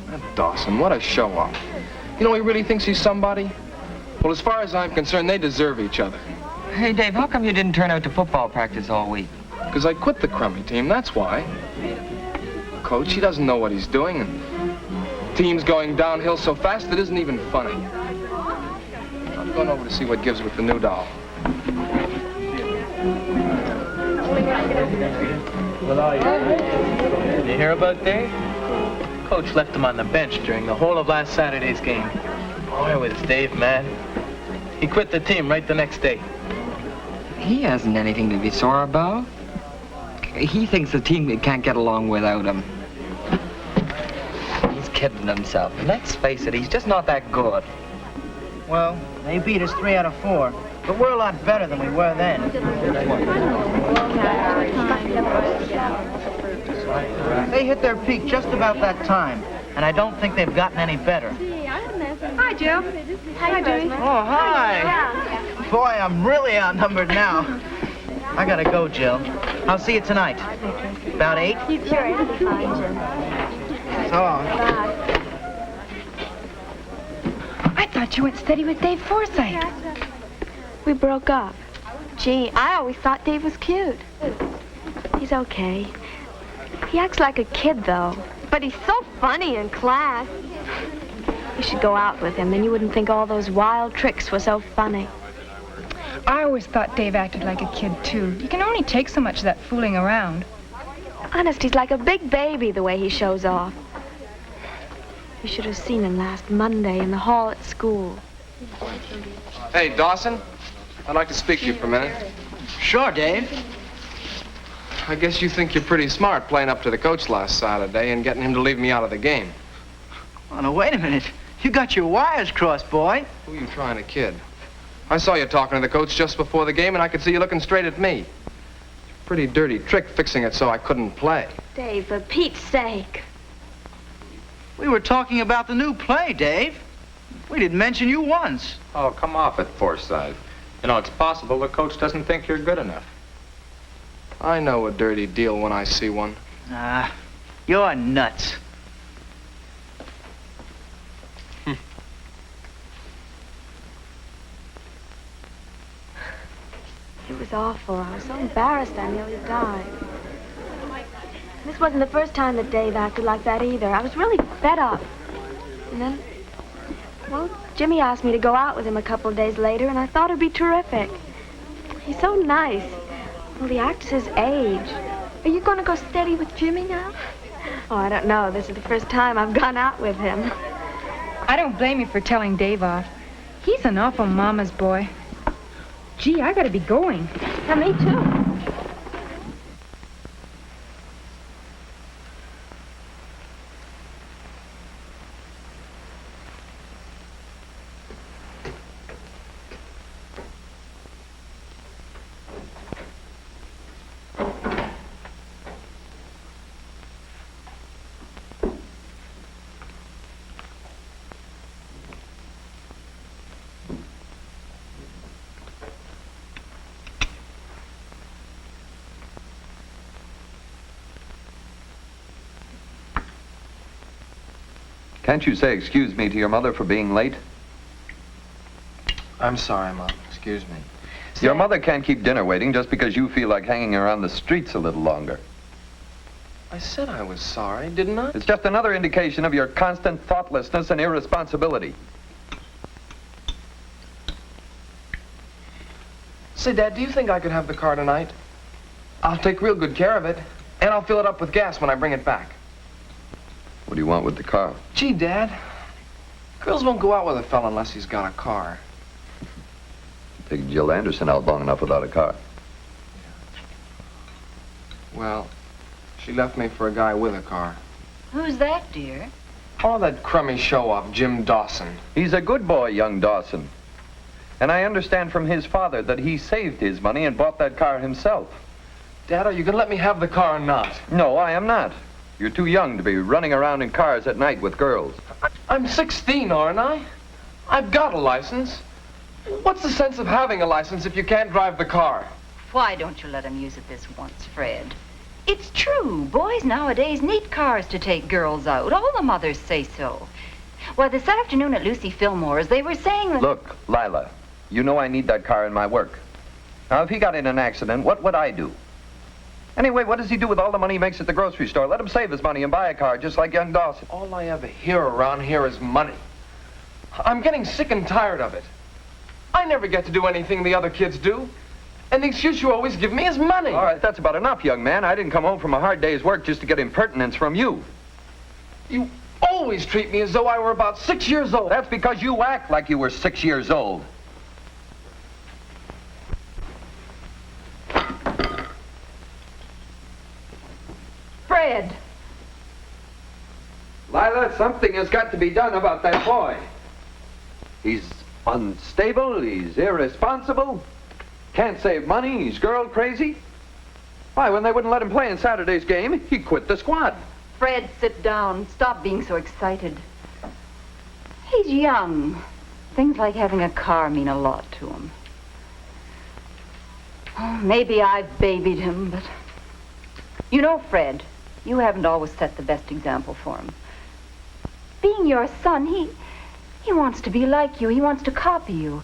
That Dawson, what a show-off. You know, he really thinks he's somebody? Well, as far as I'm concerned, they deserve each other. Hey, Dave, how come you didn't turn out to football practice all week? Because I quit the crummy team, that's why. Coach, he doesn't know what he's doing, and team's going downhill so fast it isn't even funny. I'm going over to see what gives with the new doll. Did you hear about Dave? Coach left him on the bench during the whole of last Saturday's game. Boy, was Dave mad. He quit the team right the next day. He hasn't anything to be sore about. He thinks the team can't get along without him. He's kidding himself. And let's face it, he's just not that good. Well, they beat us 3 out of 4, but we're a lot better than we were then. They hit their peak just about that time, and I don't think they've gotten any better. Hi, Jill. How you doing? Oh, hi. Boy, I'm really outnumbered now. I gotta go, Jill. I'll see you tonight. About 8? Sure. So long. I thought you went steady with Dave Forsythe. We broke up. Gee, I always thought Dave was cute. He's okay. He acts like a kid, though. But he's so funny in class. You should go out with him, then you wouldn't think all those wild tricks were so funny. I always thought Dave acted like a kid, too. You can only take so much of that fooling around. Honest, he's like a big baby the way he shows off. You should have seen him last Monday in the hall at school. Hey, Dawson, I'd like to speak to you for a minute. Sure, Dave. I guess you think you're pretty smart playing up to the coach last Saturday and getting him to leave me out of the game. Oh, now, wait a minute. You got your wires crossed, boy. Who are you trying to kid? I saw you talking to the coach just before the game, and I could see you looking straight at me. Pretty dirty trick fixing it so I couldn't play. Dave, for Pete's sake. We were talking about the new play, Dave. We didn't mention you once. Oh, come off it, Forsythe. You know, it's possible the coach doesn't think you're good enough. I know a dirty deal when I see one. Ah, you're nuts. It was awful. I was so embarrassed I nearly died. This wasn't the first time that Dave acted like that either. I was really fed up. And then, well, Jimmy asked me to go out with him a couple of days later, and I thought it'd be terrific. He's so nice. Well, he acts his age. Are you going to go steady with Jimmy now? Oh, I don't know. This is the first time I've gone out with him. I don't blame you for telling Dave off. He's an awful mama's boy. Gee, I gotta be going. Yeah, me too. Can't you say excuse me to your mother for being late? I'm sorry, Mom. Excuse me. Your mother can't keep dinner waiting just because you feel like hanging around the streets a little longer. I said I was sorry, didn't I? It's just another indication of your constant thoughtlessness and irresponsibility. Say, Dad, do you think I could have the car tonight? I'll take real good care of it, and I'll fill it up with gas when I bring it back. What do you want with the car? Gee, Dad, girls won't go out with a fella unless he's got a car. Take Jill Anderson out long enough without a car. Well, she left me for a guy with a car. Who's that, dear? Oh, that crummy show-off, Jim Dawson. He's a good boy, young Dawson. And I understand from his father that he saved his money and bought that car himself. Dad, are you gonna let me have the car or not? No, I am not. You're too young to be running around in cars at night with girls. I'm 16, aren't I? I've got a license. What's the sense of having a license if you can't drive the car? Why don't you let him use it this once, Fred? It's true. Boys nowadays need cars to take girls out. All the mothers say so. Well, this afternoon at Lucy Fillmore's, they were saying that... Look, Lila, you know I need that car in my work. Now, if he got in an accident, what would I do? Anyway, what does he do with all the money he makes at the grocery store? Let him save his money and buy a car just like young Dawson. All I ever hear around here is money. I'm getting sick and tired of it. I never get to do anything the other kids do. And the excuse you always give me is money. All right, that's about enough, young man. I didn't come home from a hard day's work just to get impertinence from you. You always treat me as though I were about 6 years old. That's because you act like you were 6 years old. Fred! Lila, something has got to be done about that boy. He's unstable, he's irresponsible, can't save money, he's girl crazy. Why, when they wouldn't let him play in Saturday's game, he quit the squad. Fred, sit down. Stop being so excited. He's young. Things like having a car mean a lot to him. Oh, maybe I've babied him, but... You know, Fred, you haven't always set the best example for him. Being your son, he wants to be like you. He wants to copy you.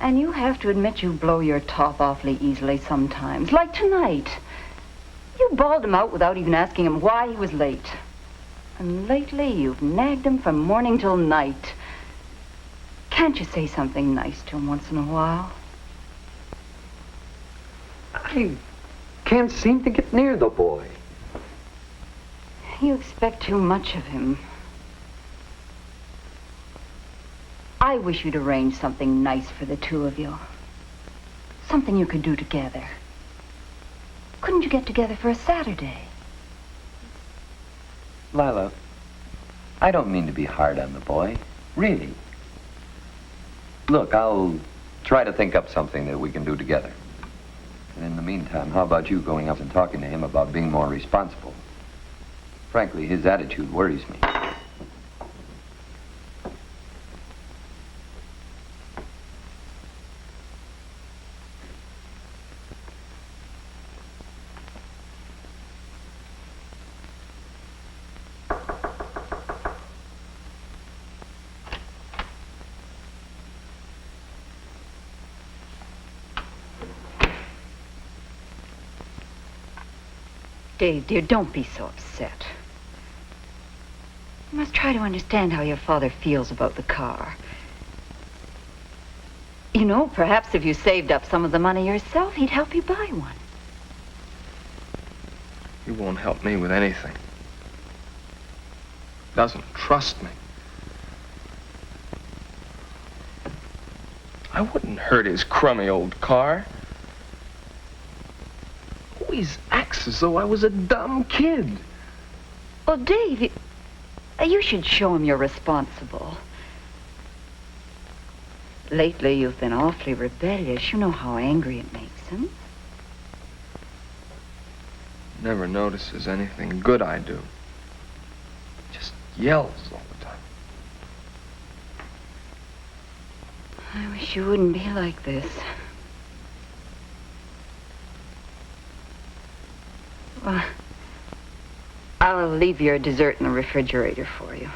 And you have to admit you blow your top awfully easily sometimes. Like tonight. You bawled him out without even asking him why he was late. And lately, you've nagged him from morning till night. Can't you say something nice to him once in a while? I can't seem to get near the boy. You expect too much of him. I wish you'd arrange something nice for the two of you. Something you could do together. Couldn't you get together for a Saturday? Lila, I don't mean to be hard on the boy. Really. Look, I'll try to think up something that we can do together. And in the meantime, how about you going up and talking to him about being more responsible? Frankly, his attitude worries me. Dave, dear, don't be so upset. You must try to understand how your father feels about the car. You know, perhaps if you saved up some of the money yourself, he'd help you buy one. He won't help me with anything. Doesn't trust me. I wouldn't hurt his crummy old car. Always acts as though I was a dumb kid. Well, Dave, you should show him you're responsible. Lately, you've been awfully rebellious. You know how angry it makes him. Never notices anything good I do. Just yells all the time. I wish you wouldn't be like this. Well, I'll leave your dessert in the refrigerator for you.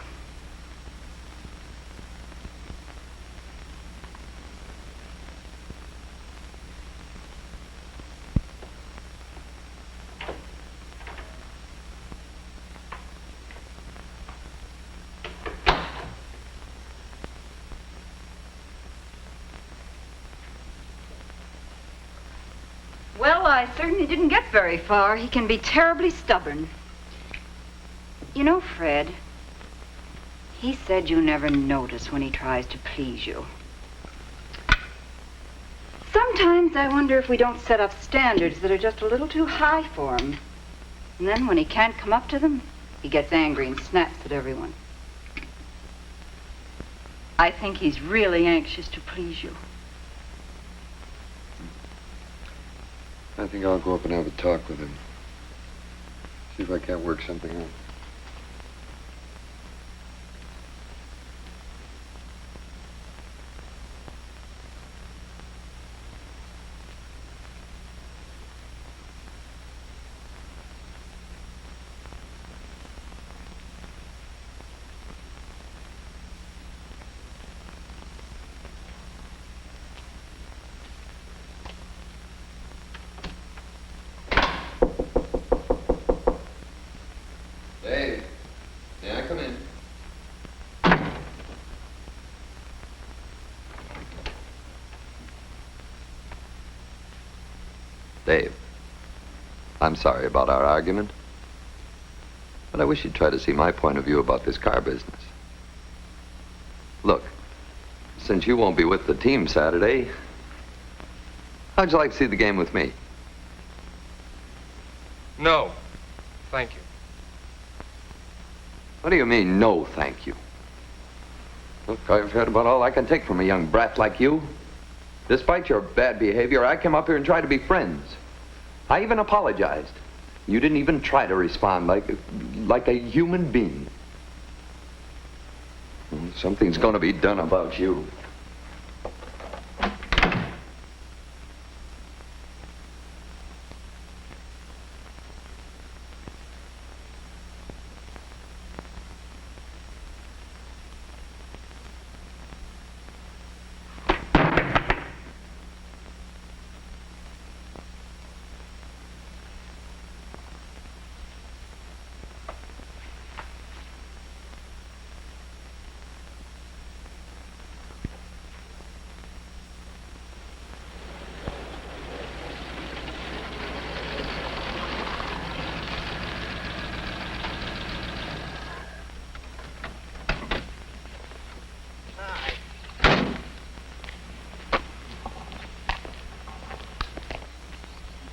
Well, I certainly didn't get very far. He can be terribly stubborn. You know, Fred, he said you never notice when he tries to please you. Sometimes I wonder if we don't set up standards that are just a little too high for him. And then when he can't come up to them, he gets angry and snaps at everyone. I think he's really anxious to please you. I think I'll go up and have a talk with him. See if I can't work something out. Dave, may I come in? Dave, I'm sorry about our argument, but I wish you'd try to see my point of view about this car business. Look, since you won't be with the team Saturday, how'd you like to see the game with me? No, thank you. What do you mean, no, thank you? Look, I've heard about all I can take from a young brat like you. Despite your bad behavior, I came up here and tried to be friends. I even apologized. You didn't even try to respond like a human being. Something's going to be done about you.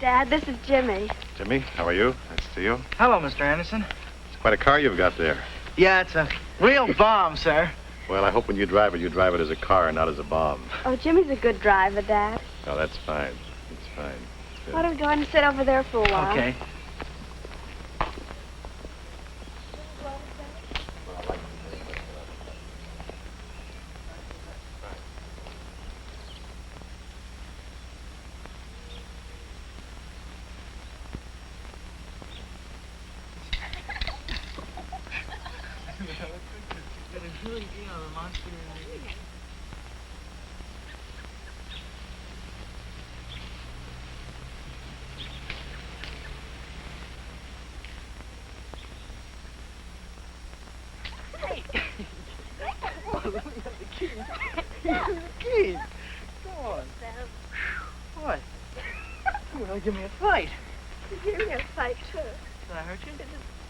Dad, this is Jimmy. Jimmy, how are you? Nice to see you. Hello, Mr. Anderson. It's quite a car you've got there. Yeah, it's a real bomb, sir. Well, I hope when you drive it as a car and not as a bomb. Oh, Jimmy's a good driver, Dad. Oh, that's fine. That's fine. Good. Why don't we go ahead and sit over there for a while? Okay. Kid, come on. What? You want to give me a fight? Give me a fight, too. Did I hurt you?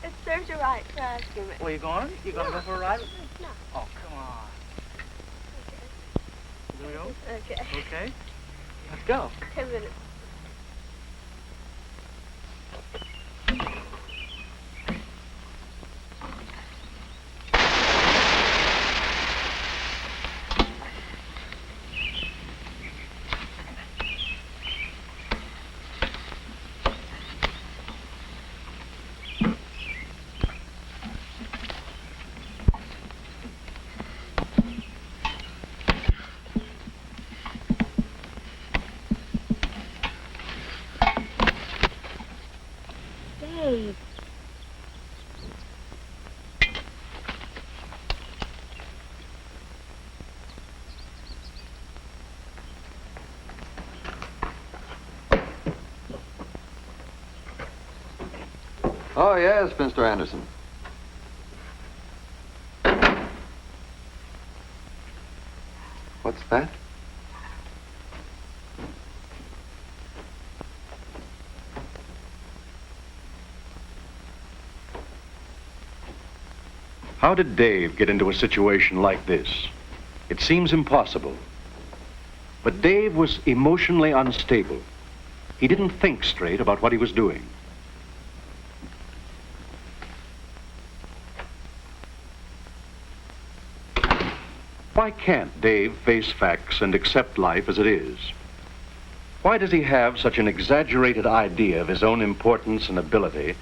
It serves you right to ask him. Where you going? You going to go for a ride with me? No. Oh, come on. Here we go? Okay. Okay. Let's go. 10 minutes. Dave. Oh, yes, Mr. Anderson. What's that? How did Dave get into a situation like this? It seems impossible. But Dave was emotionally unstable. He didn't think straight about what he was doing. Why can't Dave face facts and accept life as it is? Why does he have such an exaggerated idea of his own importance and ability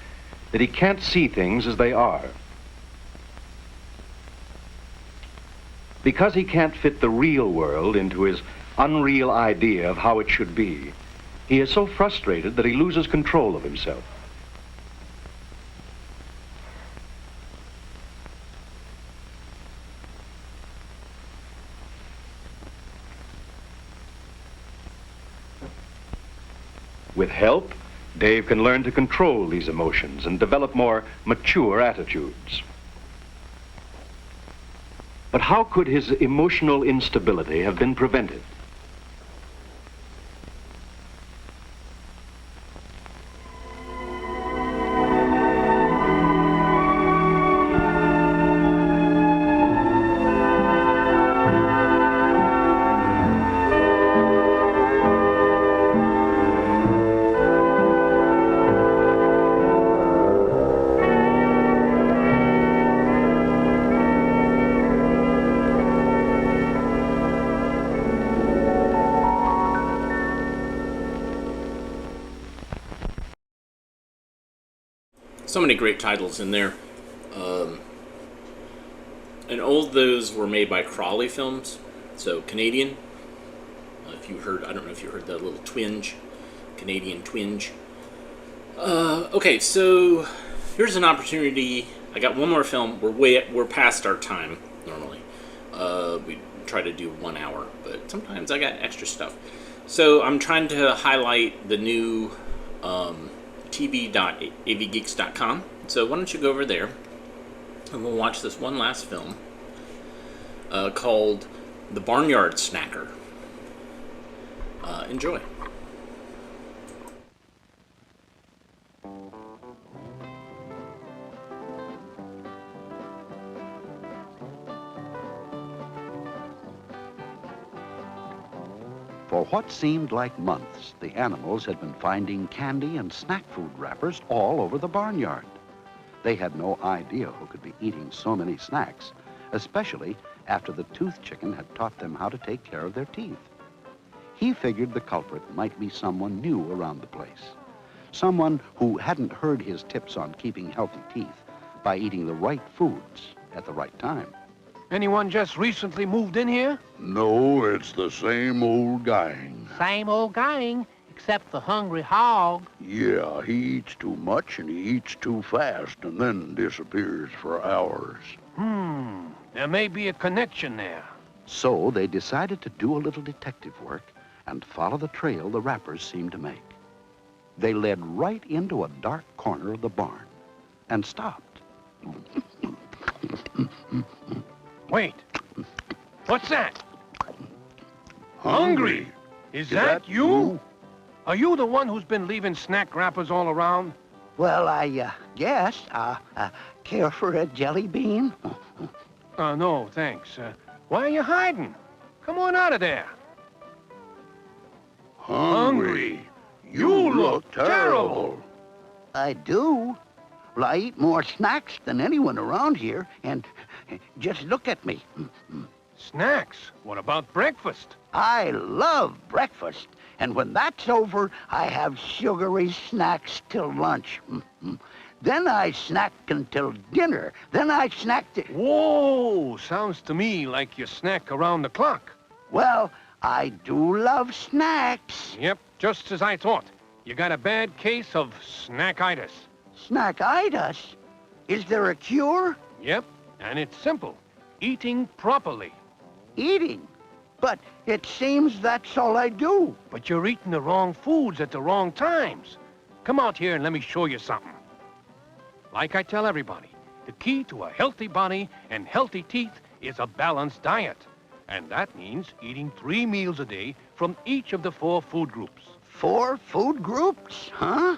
that he can't see things as they are? Because he can't fit the real world into his unreal idea of how it should be, he is so frustrated that he loses control of himself. With help, Dave can learn to control these emotions and develop more mature attitudes. But how could his emotional instability have been prevented? So many great titles in there. And all of those were made by Crawley Films, so Canadian. If you heard, I don't know if you heard that little twinge, Canadian twinge. Okay, so here's an opportunity. I got one more film. We're past our time normally. We try to do 1 hour, but sometimes I got extra stuff. So I'm trying to highlight the new tv.avgeeks.com. So why don't you go over there and we'll watch this one last film called The Barnyard Snacker. Enjoy. For what seemed like months, the animals had been finding candy and snack food wrappers all over the barnyard. They had no idea who could be eating so many snacks, especially after the tooth chicken had taught them how to take care of their teeth. He figured the culprit might be someone new around the place, someone who hadn't heard his tips on keeping healthy teeth by eating the right foods at the right time. Anyone just recently moved in here? No, it's the same old gang. Same old gang, except the hungry hog. Yeah, he eats too much and he eats too fast and then disappears for hours. There may be a connection there. So they decided to do a little detective work and follow the trail the wrappers seemed to make. They led right into a dark corner of the barn and stopped. Wait. What's that? Hungry? Is that you? Are you the one who's been leaving snack wrappers all around? Well, I guess. Care for a jelly bean? No, thanks. Why are you hiding? Come on out of there. Hungry? You look terrible. I do. Well, I eat more snacks than anyone around here, and just look at me. Snacks? What about breakfast? I love breakfast, and when that's over, I have sugary snacks till lunch. Then I snack until dinner. Then I snack to... Whoa! Sounds to me like you snack around the clock. Well, I do love snacks. Yep, just as I thought. You got a bad case of snackitis. Snackitis? Is there a cure? Yep, and it's simple. Eating properly. Eating? But it seems that's all I do. But you're eating the wrong foods at the wrong times. Come out here and let me show you something. Like I tell everybody, the key to a healthy body and healthy teeth is a balanced diet. And that means eating 3 meals a day from each of the 4 food groups. 4 food groups, huh?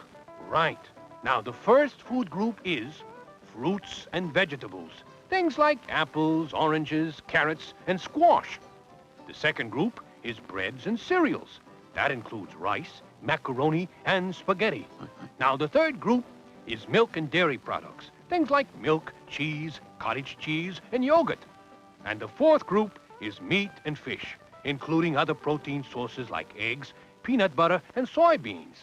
Right. Now, the first food group is fruits and vegetables. Things like apples, oranges, carrots, and squash. The second group is breads and cereals. That includes rice, macaroni, and spaghetti. Now, the third group is milk and dairy products. Things like milk, cheese, cottage cheese, and yogurt. And the fourth group is meat and fish, including other protein sources like eggs, peanut butter, and soybeans.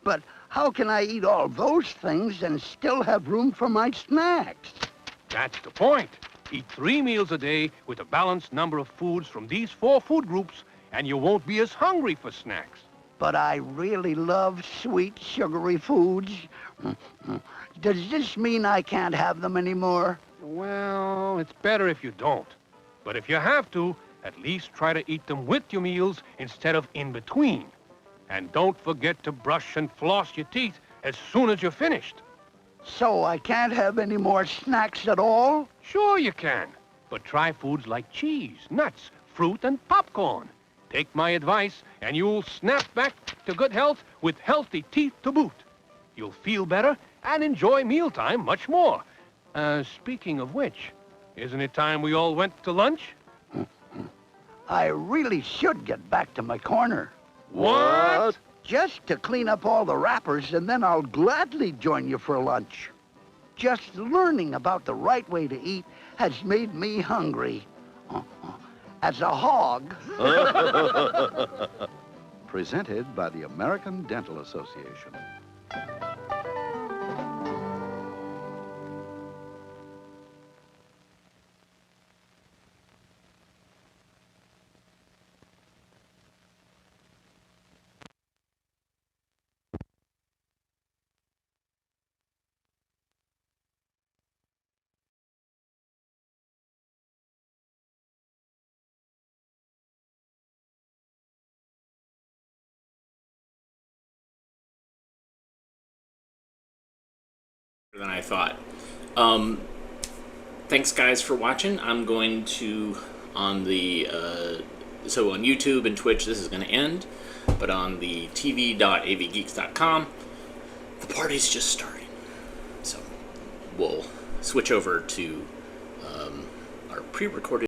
But how can I eat all those things and still have room for my snacks? That's the point. Eat 3 meals a day with a balanced number of foods from these 4 food groups, and you won't be as hungry for snacks. But I really love sweet, sugary foods. Does this mean I can't have them anymore? Well, it's better if you don't. But if you have to, at least try to eat them with your meals instead of in between. And don't forget to brush and floss your teeth as soon as you're finished. So I can't have any more snacks at all? Sure you can. But try foods like cheese, nuts, fruit, and popcorn. Take my advice, and you'll snap back to good health with healthy teeth to boot. You'll feel better and enjoy mealtime much more. Speaking of which, isn't it time we all went to lunch? I really should get back to my corner. What? Just to clean up all the wrappers, and then I'll gladly join you for lunch. Just learning about the right way to eat has made me hungry. As a hog. Presented by the American Dental Association. Than I thought. Thanks guys for watching. I'm going to on the so on YouTube and Twitch this is going to end, but on the tv.avgeeks.com the party's just starting, so we'll switch over to our pre-recorded